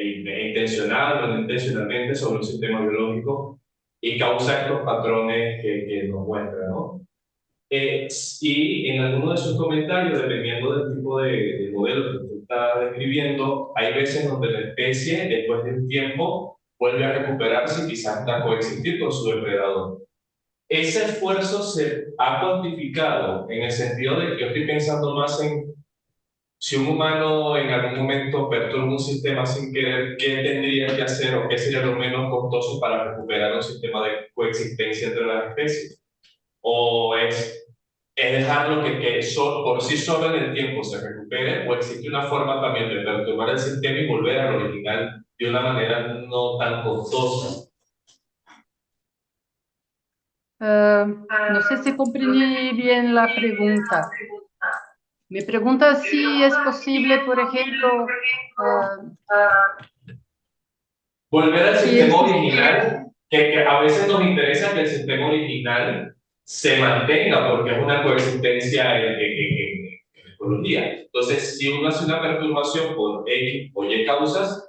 [SPEAKER 3] intencional o no intencionalmente sobre un sistema biológico y causa estos patrones que nos muestra, ¿no? Y en alguno de sus comentarios, dependiendo del tipo de modelo que usted está describiendo, hay veces donde la especie, después de un tiempo, vuelve a recuperarse y quizás hasta coexistir con su depredador. Ese esfuerzo se ha cuantificado en el sentido de que yo estoy pensando más en si un humano en algún momento perturba un sistema sin querer, ¿qué tendría que hacer o qué sería lo menos costoso para recuperar un sistema de coexistencia entre las especies? ¿O es dejarlo por sí solo en el tiempo se recupere, o existe una forma también de perturbar el sistema y volver al original de una manera no tan costosa?
[SPEAKER 2] No sé si comprendí bien la pregunta. Me pregunta si es posible, por ejemplo,
[SPEAKER 3] Volver al
[SPEAKER 2] que el
[SPEAKER 3] sistema
[SPEAKER 2] sistema...
[SPEAKER 3] original, que a veces nos interesa que el sistema original se mantenga porque es una coexistencia en ecología. Entonces, si uno hace una perturbación por X o Y causas,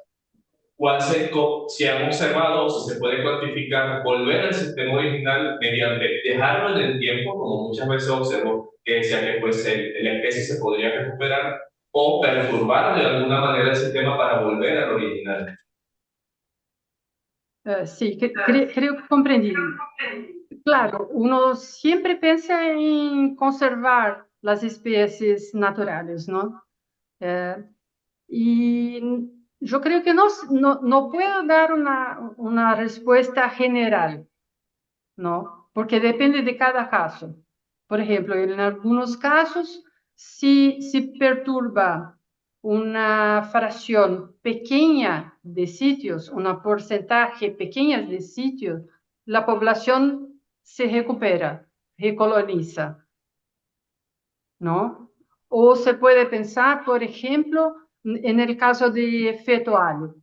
[SPEAKER 3] si han observado o si se puede cuantificar volver al sistema original mediante dejarlo en el tiempo, como muchas veces observo que decía que pues, la especie se podría recuperar, o perturbar de alguna manera el sistema para volver al original.
[SPEAKER 2] Sí, creo que comprendí. Claro, uno siempre piensa en conservar las especies naturales, ¿no? Y yo creo que no puedo dar una respuesta general, ¿no? Porque depende de cada caso. Por ejemplo, en algunos casos, si perturba una fracción pequeña de sitios, un porcentaje pequeño de sitios, la población se recupera, recoloniza, ¿no? O se puede pensar, por ejemplo, en el caso de fetual.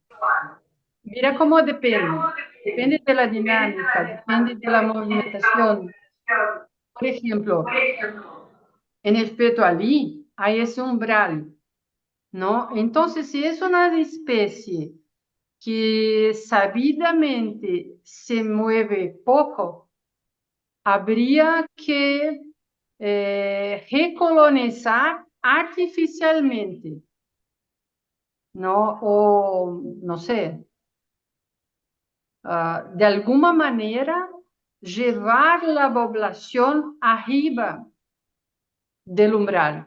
[SPEAKER 2] Mira cómo depende de la dinámica, depende de la movimentación. Por ejemplo, en el fetualí hay ese umbral, ¿no? Entonces, si es una especie que sabidamente se mueve poco, habría que recolonizar artificialmente, ¿no? O, no sé, de alguna manera llevar la población arriba del umbral.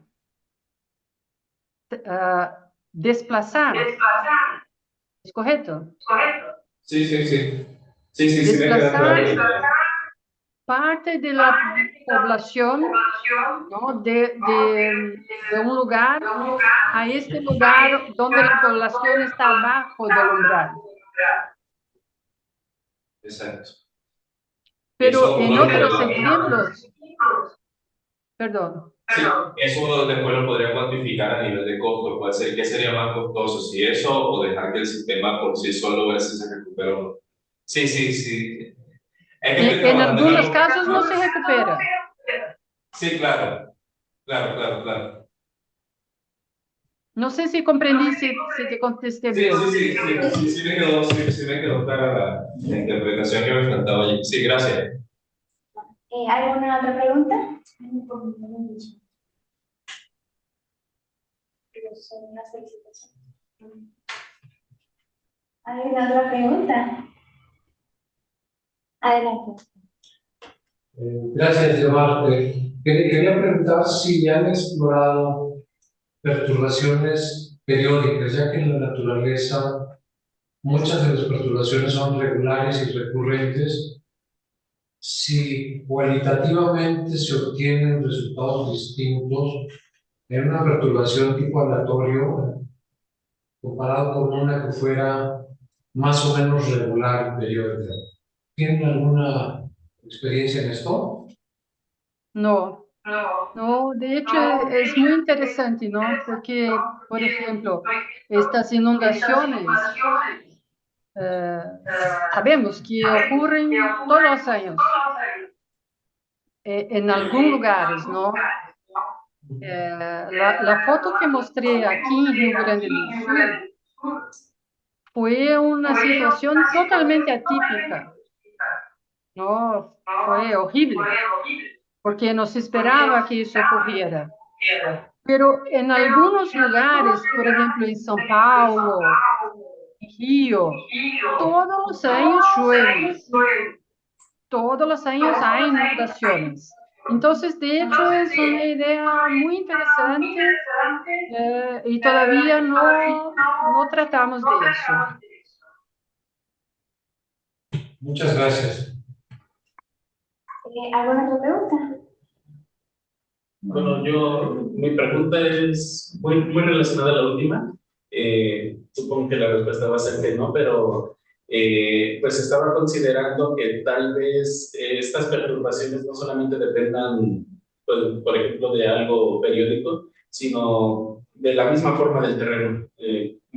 [SPEAKER 2] Desplazar. ¿Es correcto?
[SPEAKER 3] Sí, sí, sí. Sí, sí, sí me queda
[SPEAKER 2] Desplazar
[SPEAKER 3] claro.
[SPEAKER 2] parte de la población, ¿no? de un lugar a este lugar donde la población está abajo del umbral.
[SPEAKER 3] Exacto.
[SPEAKER 2] Pero
[SPEAKER 3] Eso
[SPEAKER 2] en
[SPEAKER 3] uno lo
[SPEAKER 2] otros
[SPEAKER 3] podría...
[SPEAKER 2] ejemplos, perdón,
[SPEAKER 3] Sí, eso uno después lo podría cuantificar a nivel de costo. Puede ser qué sería más costoso, si eso o dejar que el sistema por sí solo ver si se recupera o no. Sí, sí, sí. Es que estoy
[SPEAKER 2] en
[SPEAKER 3] trabajando en
[SPEAKER 2] algunos
[SPEAKER 3] algo.
[SPEAKER 2] casos no se recupera.
[SPEAKER 3] Sí, claro, claro, claro, claro.
[SPEAKER 2] No sé si comprendí, si te contesté
[SPEAKER 3] Sí,
[SPEAKER 2] bien.
[SPEAKER 3] sí, sí, sí, sí, sí me quedó clara la interpretación que me faltaba allí. Sí, gracias.
[SPEAKER 1] ¿Alguna otra pregunta? ¿Alguna otra pregunta? Adelante.
[SPEAKER 4] Gracias, Leomar. Quería preguntar si han explorado perturbaciones periódicas, ya que en la naturaleza muchas de las perturbaciones son regulares y recurrentes. Si cualitativamente se obtienen resultados distintos en una perturbación tipo aleatorio, comparado con una que fuera más o menos regular y periódica. ¿Tienen alguna experiencia en esto?
[SPEAKER 2] No, no, de hecho es muy interesante, ¿no? Porque, por ejemplo, estas inundaciones sabemos que ocurren todos los años en algunos lugares, ¿no? La foto que mostré aquí en Rio Grande do Sul fue una situación totalmente atípica, ¿no? Fue horrible, porque no se esperaba que eso ocurriera. Pero en algunos lugares, por ejemplo en São Paulo, en Río, todos los años llueve, todos los años hay inundaciones. Entonces, de hecho, es una idea muy interesante y todavía no tratamos de eso.
[SPEAKER 4] Muchas gracias.
[SPEAKER 1] ¿Alguna otra pregunta?
[SPEAKER 5] Bueno, mi pregunta es muy relacionada a la última. Supongo que la respuesta va a ser que no, pero pues estaba considerando que tal vez estas perturbaciones no solamente dependan, pues, por ejemplo, de algo periódico, sino de la misma forma del terreno.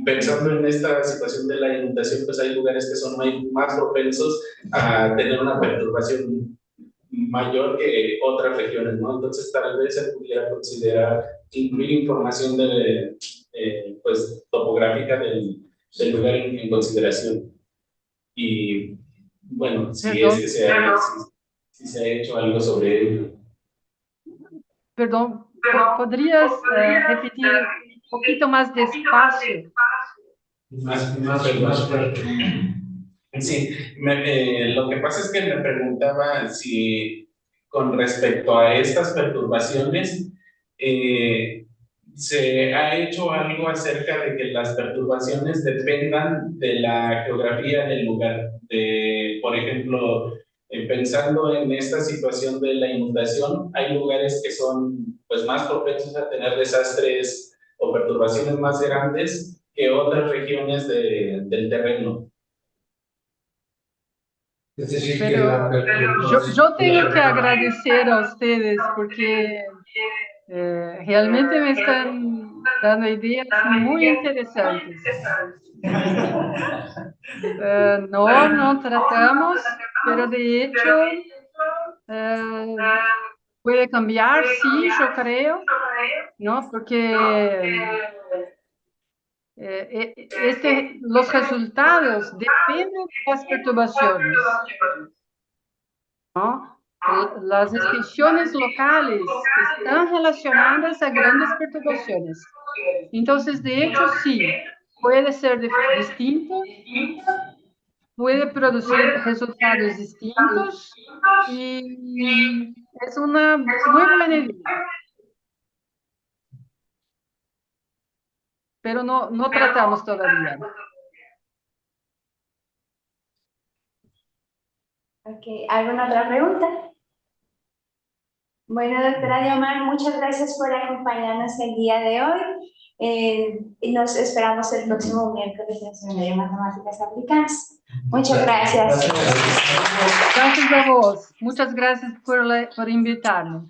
[SPEAKER 5] Pensando en esta situación de la inundación, pues hay lugares que son más propensos a tener una perturbación mayor que otras regiones, ¿no? Entonces, tal vez se pudiera considerar incluir información pues, topográfica del lugar en consideración. Y, bueno, si es
[SPEAKER 2] Perdón,
[SPEAKER 5] que si se ha hecho algo sobre ello.
[SPEAKER 2] perdón, ¿podrías repetir un poquito más despacio?
[SPEAKER 4] Más fuerte.
[SPEAKER 5] Sí, lo que pasa es que me preguntaba si con respecto a estas perturbaciones se ha hecho algo acerca de que las perturbaciones dependan de la geografía del lugar. Por ejemplo, pensando en esta situación de la inundación, hay lugares que son pues más propensos a tener desastres o perturbaciones más grandes que otras regiones del terreno.
[SPEAKER 4] Es decir, que
[SPEAKER 2] Pero
[SPEAKER 4] la perturbación...
[SPEAKER 2] yo tengo que agradecer a ustedes porque realmente me están dando ideas muy interesantes. No tratamos, pero de hecho puede cambiar, sí, yo creo, ¿no? Porque los resultados dependen de las perturbaciones, ¿no? Las extensiones locales están relacionadas a grandes perturbaciones. Entonces, de hecho, sí, puede ser distinto, puede producir resultados distintos y es una muy buena idea. Pero no tratamos todavía.
[SPEAKER 1] Okay. ¿Alguna otra pregunta? Bueno, doctora Diomar, muchas gracias por acompañarnos el día de hoy. Y nos esperamos el próximo miércoles en el Seminario de Matemáticas Aplicadas. Muchas gracias.
[SPEAKER 2] Gracias a vos. Muchas gracias por invitarme.